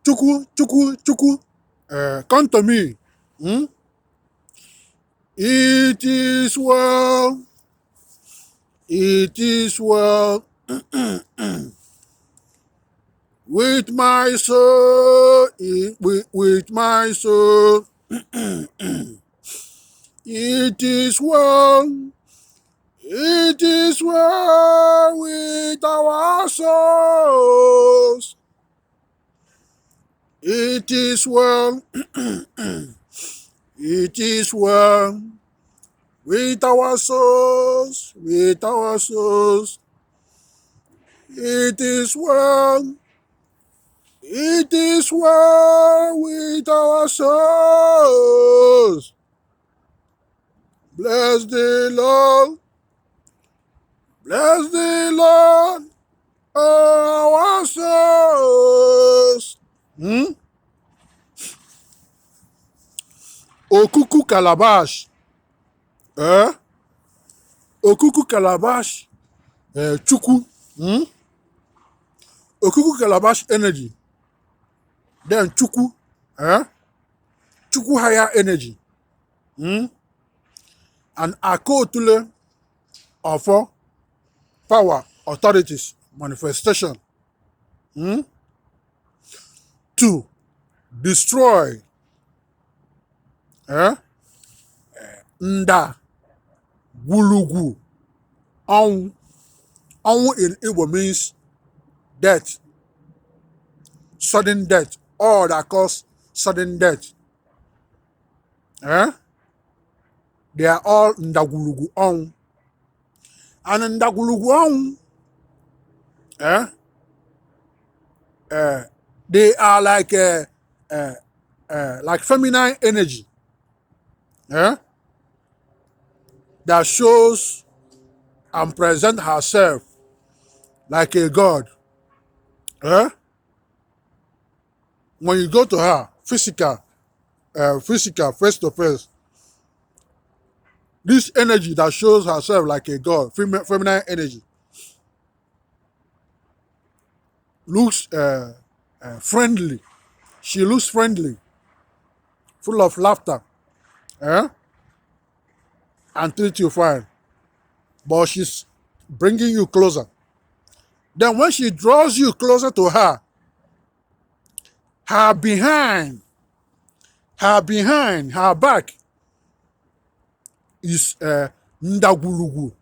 Chukwu. Come to me. Hmm? It is well. It is well with my soul. With my soul. It is well. It is well with our souls. It is well. It is well with our souls. With our souls. It is well. It is well with our souls. Bless the Lord. Bless the Lord, our souls. Okuku Calabash. Okuku Calabash. Chukwu. Okuku Calabash energy. Then Chukwu. Chukwu higher energy. And Akaotule of power, authorities, manifestation. To destroy. Ndagwulugwu. Onwu. Onwu in Igbo means death. Sudden death. All that cause sudden death. They are all Ndagwulugwu Onwu. And Ndagwulugwu Onwu, they are like feminine energy. That shows and present herself like a god. When you go to her, physical, face to face, this energy that shows herself like a god, feminine energy, looks friendly. She looks friendly, full of laughter, and treat you fine. But she's bringing you closer. Then when she draws you closer to her, her behind, her back is Ndagwulugwu.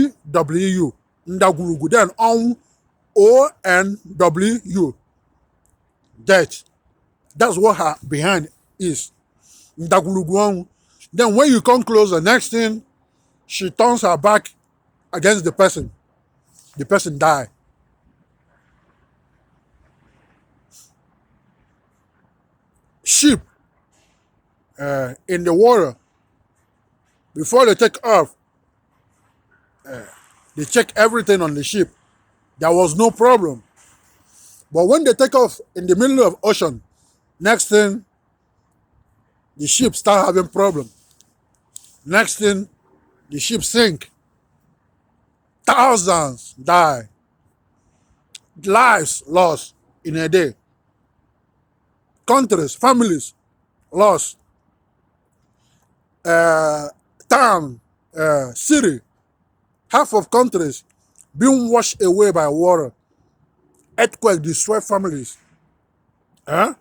Ndagwulugwu. Ndagwulugwu. Then Onwu. Death. That's what her behind is. Ndagwulugwu. Then when you come closer, next thing, she turns her back against the person. The person die. Sheep in the water, before they take off, they check everything on the ship. There was no problem. But when they take off in the middle of ocean, next thing, the ship start having problem. Next thing, the ship sink. Thousands die. Lives lost in a day. Countries, families lost. Town, city, half of countries being washed away by water. Earthquake destroy families. Do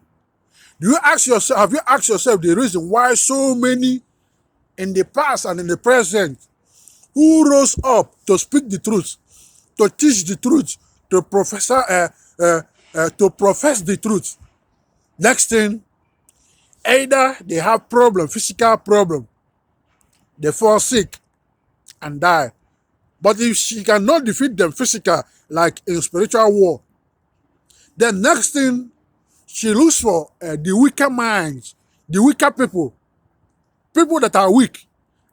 you ask yourself, have you asked yourself the reason why so many in the past and in the present who rose up to speak the truth, to teach the truth, to profess the truth? Next thing, either they have problem, physical problem, they fall sick and die. But if she cannot defeat them physical, like in spiritual war, then next thing, she looks for the weaker minds, the weaker people that are weak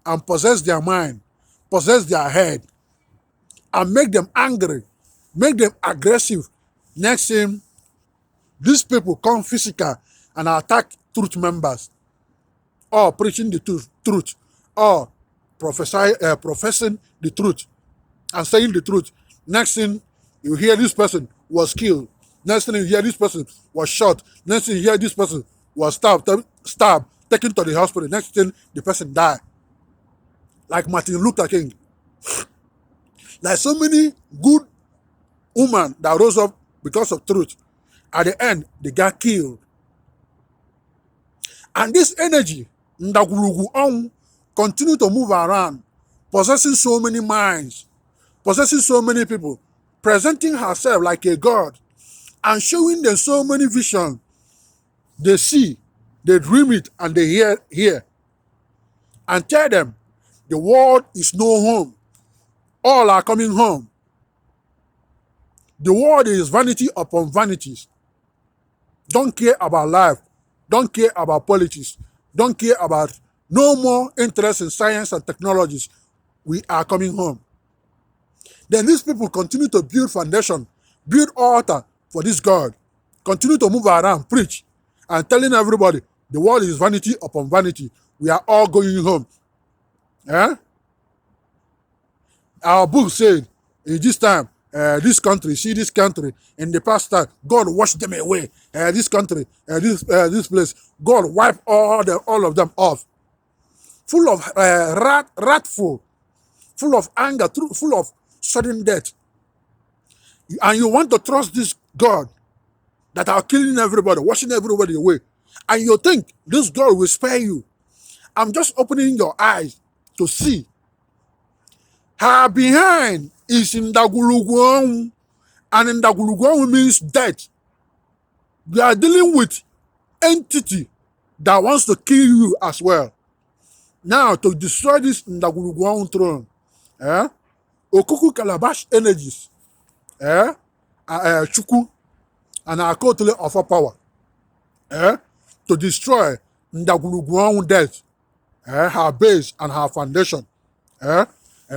and possess their mind, possess their head, and make them angry, make them aggressive. Next thing, these people come physical and attack truth members, or preaching the truth, or professing the truth. and saying the truth. Next thing you hear, this person was killed. Next thing you hear, this person was shot. Next thing you hear, this person was stabbed, taken to the hospital. Next thing, the person died. Like Martin Luther King. Like so many good women that rose up because of truth. At the end, they got killed. And this energy, Ndagwulugwu Onwu, continue to move around, possessing so many minds, possessing so many people, presenting herself like a god, and showing them so many visions. They see, they dream it, and they hear. And tell them, the world is no home. All are coming home. The world is vanity upon vanities. Don't care about life. Don't care about politics. Don't care about no more interest in science and technologies. We are coming home. Then these people continue to build foundation, build altar for this God. Continue to move around, preach, and telling everybody the world is vanity upon vanity. We are all going home. Eh? Our book said, in this time, this country, see this country, in the past time, God washed them away. This country, this place, God wiped all of them off. Full of wrathful, full of anger, full of sudden death. And you want to trust this God that are killing everybody, washing everybody away. And you think this God will spare you. I'm just opening your eyes to see. Her behind is Ndagwulugwu, and Ndagwulugwu means death. We are dealing with entity that wants to kill you as well. Now, to destroy this Ndagwulugwu throne, Okuku Calabash energies, Chukwu&Akaotule offer power, to destroy Ndagwulugwu death, her base and her foundation.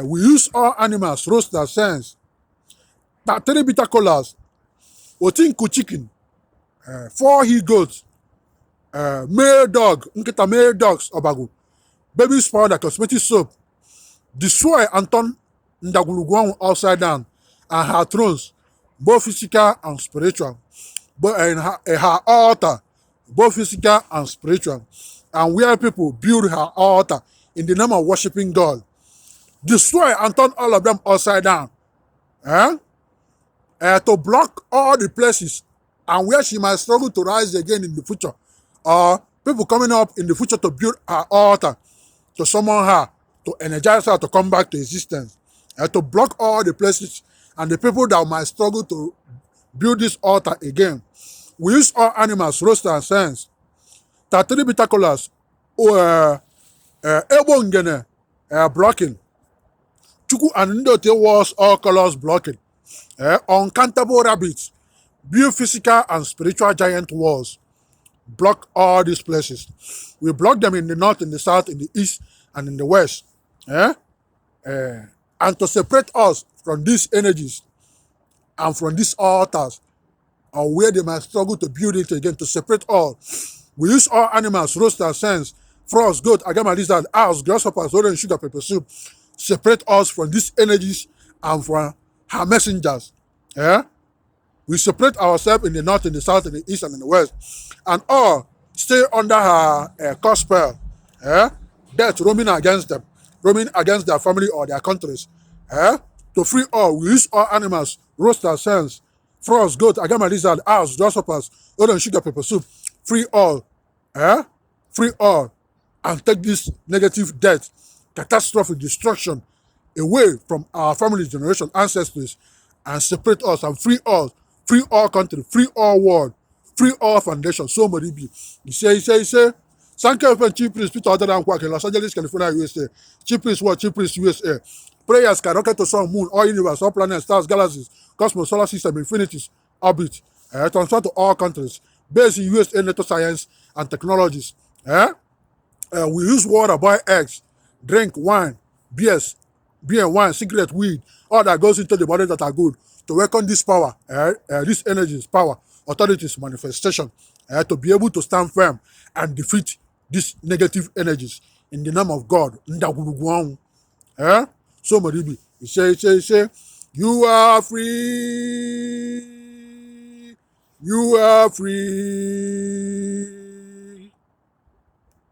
We use all animals, roast their sense. 3 bitter colors, Otinku chicken, 4 he goats, male dog, male dogs, Obagu, baby powder, cosmetic soap, destroy and turn Ndagwulugwu upside down, and her thrones, both physical and spiritual, but in her altar, both physical and spiritual, and where people build her altar in the name of worshiping God. Destroy and turn all of them upside down. To block all the places and where she might struggle to rise again in the future. Or people coming up in the future to build her altar, to summon her, to energize her to come back to existence. To block all the places and the people that might struggle to build this altar again. We use all animals, roast and sense. 3 bitter colors, Ebongene, blocking. Chukwu&Akaotule was all colors blocking. Uncountable rabbits, build physical and spiritual giant walls. Block all these places. We block them in the north, in the south, in the east, and in the west. And to separate us from these energies and from these altars, or where they might struggle to build it again, to separate all. We use all animals, roast and sense, frogs, goat, agama lizard, owls, grasshoppers, orange sugar, pepper soup. Separate us from these energies and from her messengers. We separate ourselves in the north, in the south, in the east, and in the west, and all stay under her curse spell. Death roaming against them, roaming against their family or their countries. To free all, we use all animals, roast and sense, frogs, goat, agama lizard, owls, grasshoppers, orange sugar, pepper soup. Free all. Free all. And take this negative death, catastrophic destruction away from our family, generation, ancestors, and separate us and free all country, free all world, free all foundation. So many be. He say, Sanko Chiefpriest, Peter other than Nkwuaku in Los Angeles, California, USA. Chiefpriest what? Chiefpriest USA. Prayers can rocket to sun, moon, all universe, all planets, stars, galaxies, cosmos, solar system, infinities, orbit. Transfer to all countries, based in USA NATO science and technologies. We use water, boil eggs, drink wine, beer and wine, cigarette, weed, all that goes into the body that are good, to welcome this power, this energies, power, authorities, manifestation, to be able to stand firm and defeat these negative energies in the name of God. Ndagwulugwu. So Maribi, He say, you are free. You are free.